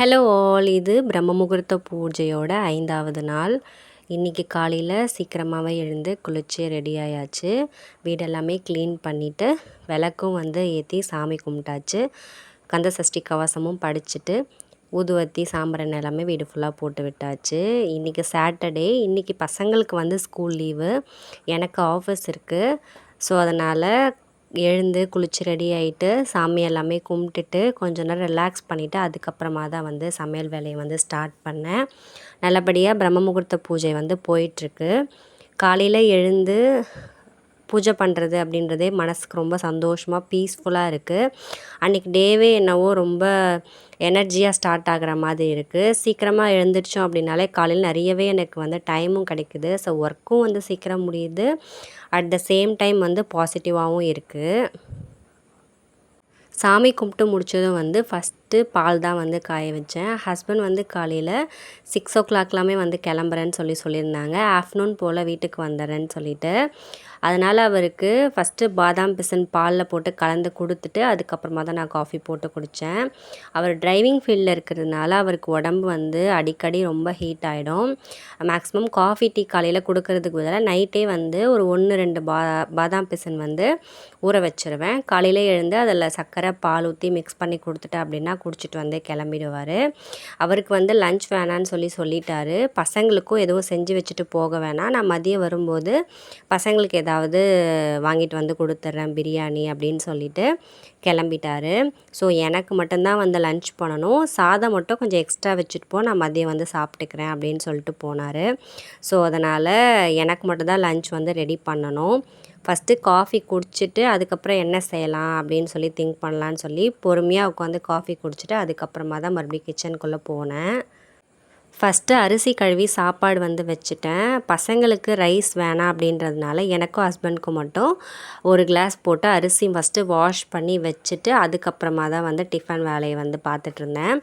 Hello all, இது பிரம்ம முகூர்த்த பூஜையோட 5வது நாள். இன்றைக்கி காலையில் சீக்கிரமாகவே எழுந்து குளிச்சு ரெடி ஆயாச்சு. வீடெல்லாமே க்ளீன் பண்ணிவிட்டு விளக்கும் ஏற்றி சாமி கும்பிட்டாச்சு. கந்த சஷ்டி கவசமும் படிச்சுட்டு ஊதுவத்தி சாம்பிராணி எல்லாமே வீடு ஃபுல்லாக போட்டு விட்டாச்சு. இன்றைக்கி சாட்டர்டே. இன்றைக்கி பசங்களுக்கு ஸ்கூல் லீவு, எனக்கு ஆஃபீஸ் இருக்குது. ஸோ அதனால் எழுந்து குளித்து ரெடி ஆகிட்டு சாமி எல்லாமே கும்பிட்டுட்டு கொஞ்ச நேரம் ரிலாக்ஸ் பண்ணிவிட்டு அதுக்கப்புறமா தான் சமையல் வேலையை ஸ்டார்ட் பண்ணேன். நல்லபடியாக பிரம்ம முகூர்த்த பூஜை போயிட்டுருக்கு. காலையில் எழுந்து பூஜை பண்ணுறது அப்படின்றதே மனதுக்கு ரொம்ப சந்தோஷமாக பீஸ்ஃபுல்லாக இருக்குது. அன்றைக்கி டேவே என்னவோ ரொம்ப எனர்ஜியாக ஸ்டார்ட் ஆகிற மாதிரி இருக்குது. சீக்கிரமாக எழுந்திரிச்சோம் அப்படின்னாலே காலையில் நிறையவே எனக்கு டைமும் கிடைக்குது. ஸோ ஒர்க்கும் சீக்கிரம் முடியுது. அட் த சேம் டைம் பாசிட்டிவாகவும் இருக்குது. சாமி கும்பிட்டு முடித்ததும் ஃபஸ்ட்டு பால் தான் காய வச்சேன். ஹஸ்பண்ட் காலையில் 6 o'clockலாமே கிளம்புறேன்னு சொல்லியிருந்தாங்க. ஆஃப்டர்நூன் போல் வீட்டுக்கு வந்துடுறேன்னு சொல்லிட்டு. அதனால் அவருக்கு ஃபஸ்ட்டு பாதாம் பிசின் பாலில் போட்டு கலந்து கொடுத்துட்டு அதுக்கப்புறமா தான் நான் காஃபி போட்டு குடித்தேன். அவர் டிரைவிங் ஃபீல்டில் இருக்கிறதுனால அவருக்கு உடம்பு அடிக்கடி ரொம்ப ஹீட் ஆகிடும். மேக்ஸிமம் காஃபி டீ காலையில் கொடுக்கறதுக்கு பதிலாக நைட்டே ஒரு 1-2 பாதாம் பிசின் ஊற வச்சுருவேன். காலையில் எழுந்து அதில் சர்க்கரை பால் ஊற்றி மிக்ஸ் பண்ணி கொடுத்துட்டேன் அப்படின்னா குடிச்சிட்டு கிளம்பிடுவார். அவருக்கு லஞ்ச் வேணான்னு சொல்லிட்டாரு. பசங்களுக்கும் எதுவும் செஞ்சு வச்சுட்டு போக வேணாம், நான் மதியம் வரும்போது பசங்களுக்கு ஏதாவது வாங்கிட்டு கொடுத்துட்றேன் பிரியாணி அப்படின்னு சொல்லிட்டு கிளம்பிட்டாரு. ஸோ எனக்கு மட்டும்தான் லஞ்ச் பண்ணணும். சாதம் மட்டும் கொஞ்சம் எக்ஸ்ட்ரா வச்சுட்டு போ, நான் மதியம் சாப்பிட்டுக்கிறேன் அப்படின்னு சொல்லிட்டு போனார். ஸோ அதனால் எனக்கு மட்டும்தான் லஞ்ச் ரெடி பண்ணணும். ஃபஸ்ட்டு காஃபி குடிச்சிட்டு அதுக்கப்புறம் என்ன செய்யலாம் அப்படின்னு திங்க் பண்ணலான்னு பொறுமையாக உட்காந்து காஃபி குடிச்சிட்டு அதுக்கப்புறமா தான் மறுபடியும் கிச்சனுக்குள்ளே போனேன். ஃபஸ்ட்டு அரிசி கழுவி சாப்பாடு வச்சுட்டேன். பசங்களுக்கு ரைஸ் வேணாம் அப்படின்றதுனால எனக்கும் ஹஸ்பண்டுக்கும் மட்டும் ஒரு கிளாஸ் போட்டு அரிசி ஃபஸ்ட்டு வாஷ் பண்ணி வச்சுட்டு அதுக்கப்புறமா தான் டிஃபன் வேலையை பார்த்துட்ருந்தேன்.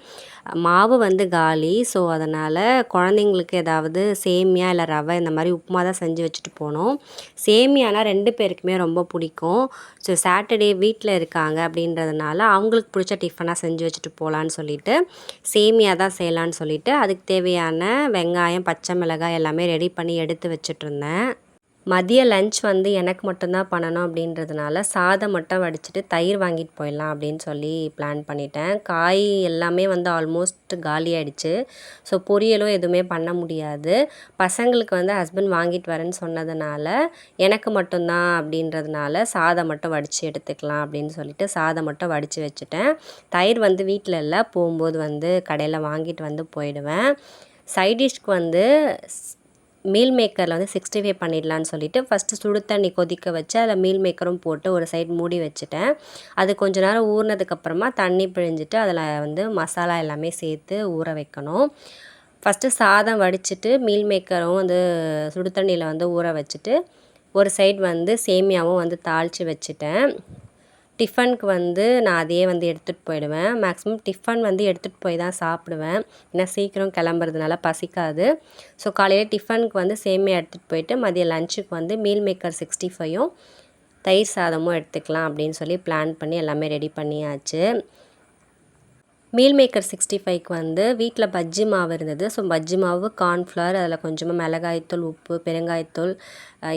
மாவு காலி. ஸோ அதனால் குழந்தைங்களுக்கு ஏதாவது சேமியா இல்லை ரவை இந்த மாதிரி உப்புமா தான் செஞ்சு வச்சுட்டு போனோம். சேமியானா 2 பேருக்குமே ரொம்ப பிடிக்கும். ஸோ சாட்டர்டே வீட்டில் இருக்காங்க அப்படின்றதுனால அவங்களுக்கு பிடிச்ச டிஃபனாக செஞ்சு வச்சுட்டு போகலான்னு சொல்லிட்டு சேமியா தான் செய்யலான்னு சொல்லிட்டு அதுக்கு தேவையான வெங்காயம், பச்சை மிளகாய் எல்லாமே ரெடி பண்ணி எடுத்து வச்சிட்ருந்தேன். மதிய லஞ்ச் எனக்கு மட்டும்தான் பண்ணணும் அப்படின்றதுனால சாதம் மட்டும் வடிச்சிட்டு தயிர் வாங்கிட்டு போயிடலாம் அப்படின்னு பிளான் பண்ணிட்டேன். காய் எல்லாமே ஆல்மோஸ்ட் காலி ஆகிடுச்சு. ஸோ பொரியலும் எதுவுமே பண்ண முடியாது. பசங்களுக்கு ஹஸ்பண்ட் வாங்கிட்டு வரேன்னு சொன்னதுனால எனக்கு மட்டும்தான் அப்படின்றதுனால சாதம் மட்டும் வடித்து எடுத்துக்கலாம் அப்படின்னு சொல்லிட்டு சாதம் மட்டும் வடித்து வச்சுட்டேன். தயிர் வீட்டில் இல்லை, போகும்போது கடையில் வாங்கிட்டு போயிடுவேன். சைட் டிஷ்க்கு மீல் மேக்கரில் 65 பண்ணிடலான்னு சொல்லிட்டு ஃபஸ்ட்டு சுடு தண்ணி கொதிக்க வச்சு அதில் மீல் மேக்கரும் போட்டு ஒரு சைடு மூடி வச்சுட்டேன். அது கொஞ்ச நேரம் ஊறினதுக்கப்புறமா தண்ணி பிழிஞ்சிட்டு அதில் மசாலா எல்லாமே சேர்த்து ஊற வைக்கணும். ஃபஸ்ட்டு சாதம் வடிச்சிட்டு மீல் மேக்கரும் சுடு தண்ணியில் ஊற வச்சுட்டு ஒரு சைடு சேமியாவும் தாளித்து வச்சுட்டேன். டிஃபனுக்கு நான் அதையே எடுத்துகிட்டு போயிடுவேன். மேக்ஸிமம் டிஃபன் எடுத்துகிட்டு போய் தான் சாப்பிடுவேன். ஏன்னா சீக்கிரம் கிளம்புறதுனால பசிக்காது. ஸோ காலையில் டிஃபனுக்கு சேமியா எடுத்துகிட்டு போயிட்டு மதியம் லஞ்சுக்கு மீல் மேக்கர் 65யும் தயிர் சாதமும் எடுத்துக்கலாம் அப்படின்னு பிளான் பண்ணி எல்லாமே ரெடி பண்ணியாச்சு. மீல் மேக்கர் 65க்கு வீட்டில் பஜ்ஜி மாவு இருந்தது. ஸோ பஜ்ஜி மாவு, கார்ன்ஃப்ளவர், அதில் கொஞ்சமாக மிளகாய்த்தூள், உப்பு, பெருங்காயத்தூள்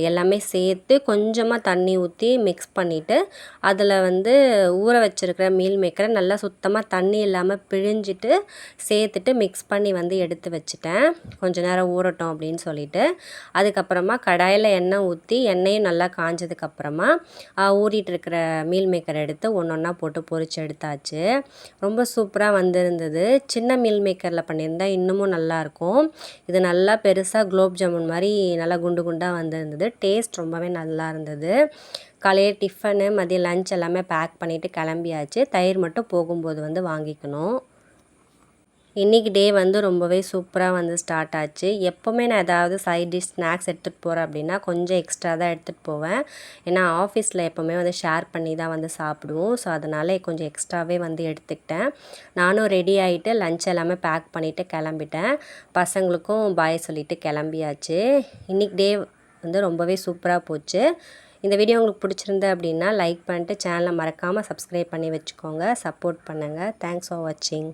எல்லாமே சேர்த்து கொஞ்சமாக தண்ணி ஊற்றி மிக்ஸ் பண்ணிவிட்டு அதில் ஊற வச்சுருக்கிற மீல் மேக்கரை நல்லா சுத்தமாக தண்ணி இல்லாமல் பிழிஞ்சிட்டு சேர்த்துட்டு மிக்ஸ் பண்ணி எடுத்து வச்சுட்டேன். கொஞ்ச நேரம் ஊறட்டும் அப்படின்னு சொல்லிட்டு அதுக்கப்புறமா கடாயில் எண்ணெய் ஊற்றி எண்ணெயும் நல்லா காஞ்சதுக்கப்புறமா ஊறிட்டு இருக்கிற மீல் மேக்கரை எடுத்து ஒன்று ஒன்றா போட்டு பொரிச்சு எடுத்தாச்சு. ரொம்ப சூப்பராக வந்திருந்தது. சின்ன மீல் மேக்கரில் பண்ணியிருந்தா இன்னமும் நல்லாயிருக்கும். இது நல்லா பெருசாக குலோப் ஜாமுன் மாதிரி நல்லா குண்டு குண்டாக வந்திருந்தது. டேஸ்ட் ரொம்பவே நல்லா இருந்தது. காலையில் டிஃபனு மதியம் லஞ்ச் எல்லாமே பேக் பண்ணிவிட்டு கிளம்பியாச்சு. தயிர் மட்டும் போகும்போது வாங்கிக்கணும். இன்றைக்கி டே ரொம்பவே சூப்பராக ஸ்டார்ட் ஆச்சு. எப்போவுமே நான் ஏதாவது சைட் டிஷ் ஸ்நாக்ஸ் எடுத்துகிட்டு போகிறேன் அப்படின்னா கொஞ்சம் எக்ஸ்ட்ரா தான் எடுத்துகிட்டு போவேன். ஏன்னா ஆஃபீஸில் எப்போவுமே ஷேர் பண்ணி தான் சாப்பிடுவோம். ஸோ அதனால் கொஞ்சம் எக்ஸ்ட்ராவே எடுத்துக்கிட்டேன். நானும் ரெடி ஆகிட்டு லஞ்ச் எல்லாமே பேக் பண்ணிவிட்டு கிளம்பிட்டேன். பசங்களுக்கும் பாய் சொல்லிவிட்டு கிளம்பியாச்சு. இன்றைக்கி டே ரொம்பவே சூப்பராக போச்சு. இந்த வீடியோ உங்களுக்கு பிடிச்சிருந்து அப்படின்னா லைக் பண்ணிட்டு சேனலை மறக்காமல் சப்ஸ்கிரைப் பண்ணி வச்சுக்கோங்க. சப்போர்ட் பண்ணுங்கள். தேங்க்ஸ் ஃபார் வாட்சிங்.